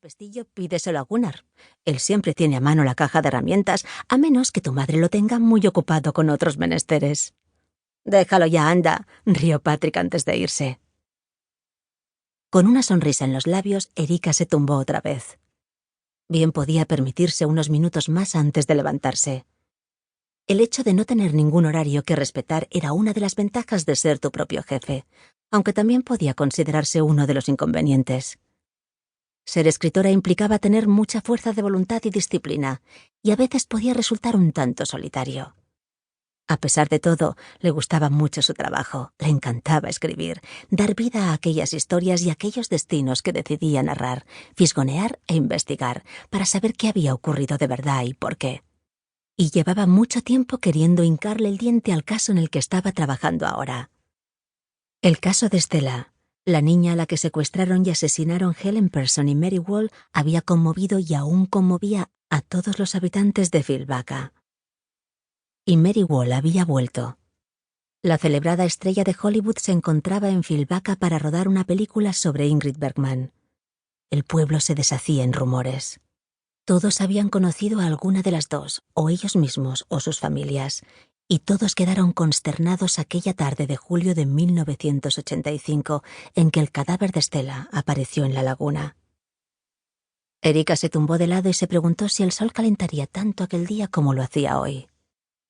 pestillo, pídeselo a Gunnar. Él siempre tiene a mano la caja de herramientas, a menos que tu madre lo tenga muy ocupado con otros menesteres. Déjalo ya, anda, rió Patrick antes de irse. Con una sonrisa en los labios, Erika se tumbó otra vez. Bien podía permitirse unos minutos más antes de levantarse. El hecho de no tener ningún horario que respetar era una de las ventajas de ser tu propio jefe, aunque también podía considerarse uno de los inconvenientes. Ser escritora implicaba tener mucha fuerza de voluntad y disciplina, y a veces podía resultar un tanto solitario. A pesar de todo, le gustaba mucho su trabajo, le encantaba escribir, dar vida a aquellas historias y aquellos destinos que decidía narrar, fisgonear e investigar, para saber qué había ocurrido de verdad y por qué. Y llevaba mucho tiempo queriendo hincarle el diente al caso en el que estaba trabajando ahora. El caso de Stella, la niña a la que secuestraron y asesinaron Helen Person y Mary Wall, había conmovido y aún conmovía a todos los habitantes de Vilvaca. Y Mary Wall había vuelto. La celebrada estrella de Hollywood se encontraba en Vilvaca para rodar una película sobre Ingrid Bergman. El pueblo se deshacía en rumores. Todos habían conocido a alguna de las dos, o ellos mismos o sus familias, y todos quedaron consternados aquella tarde de julio de 1985 en que el cadáver de Stella apareció en la laguna. Erika se tumbó de lado y se preguntó si el sol calentaría tanto aquel día como lo hacía hoy.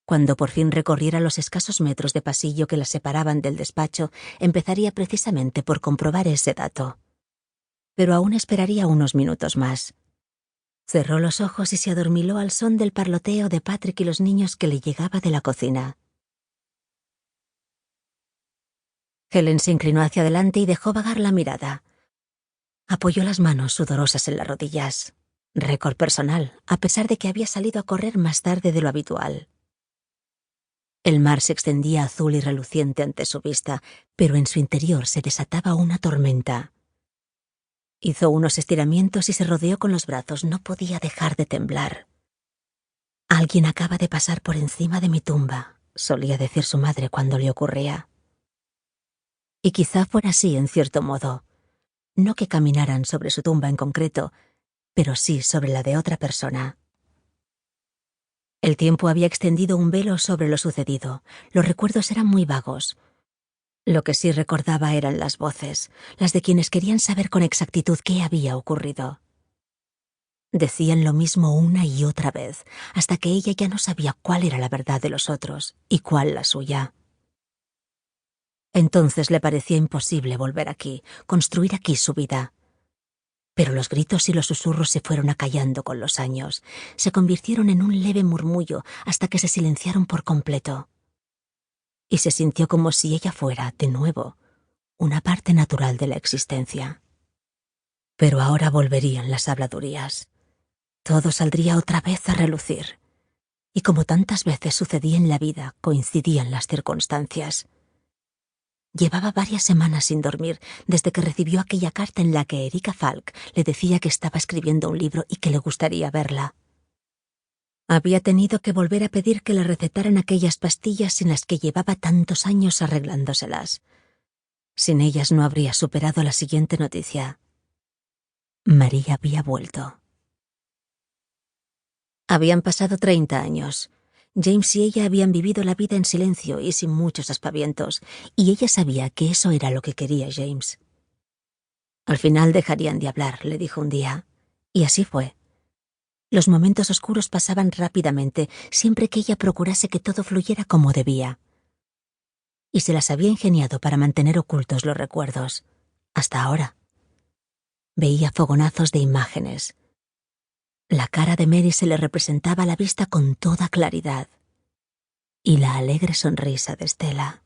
Cuando por fin recorriera los escasos metros de pasillo que la separaban del despacho, empezaría precisamente por comprobar ese dato. Pero aún esperaría unos minutos más. Cerró los ojos y se adormiló al son del parloteo de Patrick y los niños que le llegaba de la cocina. Helen se inclinó hacia adelante y dejó vagar la mirada. Apoyó las manos sudorosas en las rodillas. Récord personal, a pesar de que había salido a correr más tarde de lo habitual. El mar se extendía azul y reluciente ante su vista, pero en su interior se desataba una tormenta. Hizo unos estiramientos y se rodeó con los brazos. No podía dejar de temblar. «Alguien acaba de pasar por encima de mi tumba», solía decir su madre cuando le ocurría. Y quizá fuera así en cierto modo. No que caminaran sobre su tumba en concreto, pero sí sobre la de otra persona. El tiempo había extendido un velo sobre lo sucedido. Los recuerdos eran muy vagos. Lo que sí recordaba eran las voces, las de quienes querían saber con exactitud qué había ocurrido. Decían lo mismo una y otra vez, hasta que ella ya no sabía cuál era la verdad de los otros y cuál la suya. Entonces le parecía imposible volver aquí, construir aquí su vida. Pero los gritos y los susurros se fueron acallando con los años, se convirtieron en un leve murmullo hasta que se silenciaron por completo. Y se sintió como si ella fuera, de nuevo, una parte natural de la existencia. Pero ahora volverían las habladurías. Todo saldría otra vez a relucir. Y como tantas veces sucedía en la vida, coincidían las circunstancias. Llevaba varias semanas sin dormir desde que recibió aquella carta en la que Erika Falk le decía que estaba escribiendo un libro y que le gustaría verla. Había tenido que volver a pedir que le recetaran aquellas pastillas sin las que llevaba tantos años arreglándoselas. Sin ellas no habría superado la siguiente noticia. María había vuelto. Habían pasado 30 años. James y ella habían vivido la vida en silencio y sin muchos aspavientos, y ella sabía que eso era lo que quería James. Al final dejarían de hablar, le dijo un día, y así fue. Los momentos oscuros pasaban rápidamente, siempre que ella procurase que todo fluyera como debía. Y se las había ingeniado para mantener ocultos los recuerdos, hasta ahora. Veía fogonazos de imágenes. La cara de Mary se le representaba a la vista con toda claridad. Y la alegre sonrisa de Stella.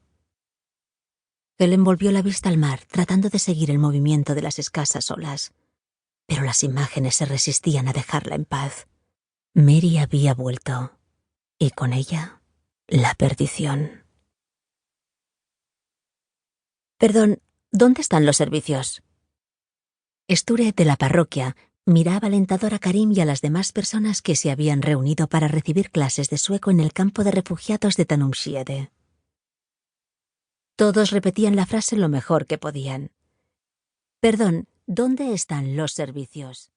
Helen volvió la vista al mar, tratando de seguir el movimiento de las escasas olas. Pero las imágenes se resistían a dejarla en paz. Mary había vuelto. Y con ella, la perdición. Perdón, ¿dónde están los servicios? Sture de la parroquia miraba alentador a Karim y a las demás personas que se habían reunido para recibir clases de sueco en el campo de refugiados de Tanumshede. Todos repetían la frase lo mejor que podían. Perdón, ¿dónde están los servicios?